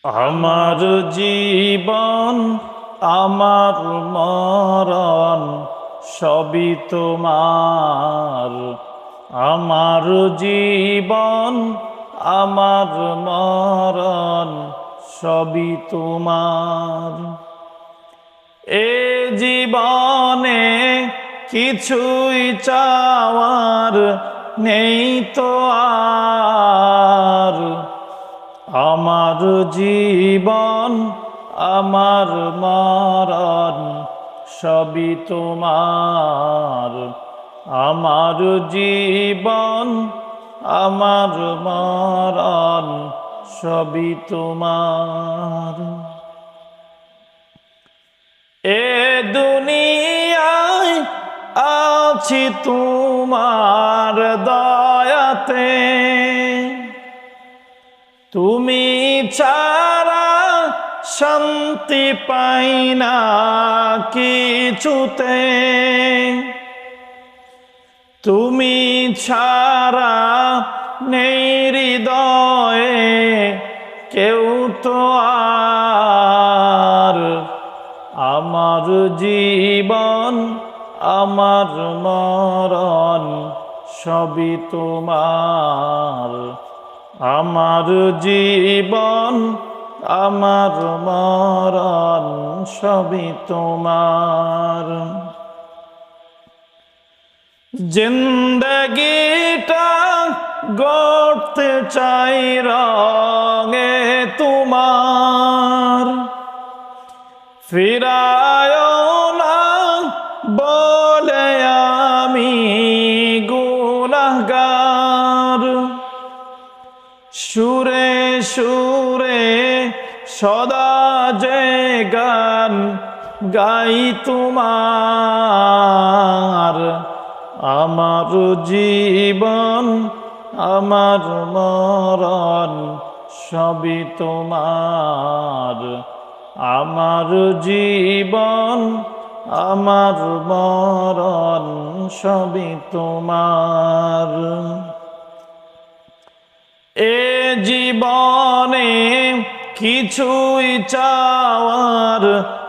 আমার জীবন আমার মরণ সবই তোমার। আমার জীবন আমার মরণ সবই তোমার। এ জীবনে কিছুই চাওয়ার নেই তো আর। আমার জীবন আমার মরণ সবই তোমার। আমার জীবন আমার মরণ সবই তোমার। এ দুনিয়ায় আছি তোমার দয়াতে, তুমি ছাড়া শান্তি পাই না কিছুতে। তুমি ছাড়া নেই হৃদয়ে কেউ তো আর। আমার জীবন আমার মরণ সবই তোমার। আমার জীবন আমার মরণ সবই তোমার। জিন্দগিটা গড়তে চাই রঙে তোমার। ফিরায় না বলে আমি গুনাহগার। সুরে সুরে সদা যে গান গাই তোমার। আমার জীবন আমার মরণ সবই তোমার। আমার জীবন আমার মরণ সবই তোমার। এ জীবনে কিছুই চাওয়ার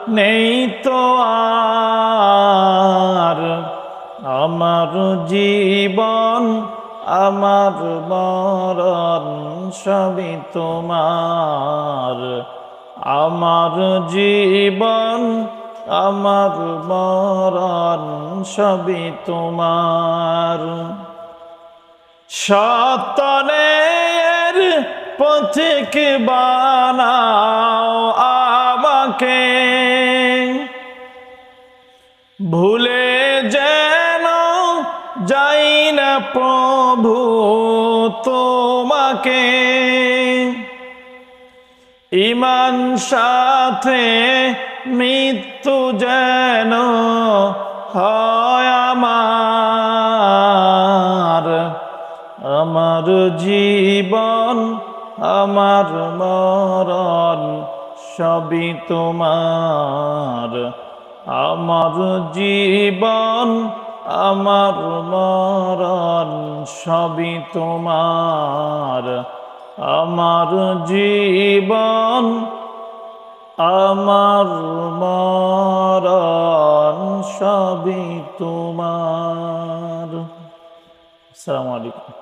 নেই তো আর। আমার জীবন আমার মরণ সবই তোমার। আমার জীবন আমার মরণ সবই তোমার। সত্যনের পথিক বানাও আমাকে, ভুলে যেন যাই না প্রভু তোমাকে। ঈমান সাথে মৃত্যু যেন হয় আমার। আমার জীবন আমার মরণ সবই তোমার। আমার জীবন আমার মরণ সবই তোমার। আমার জীবন আমার মরণ সবই তোমার। আসসালামু আলাইকুম।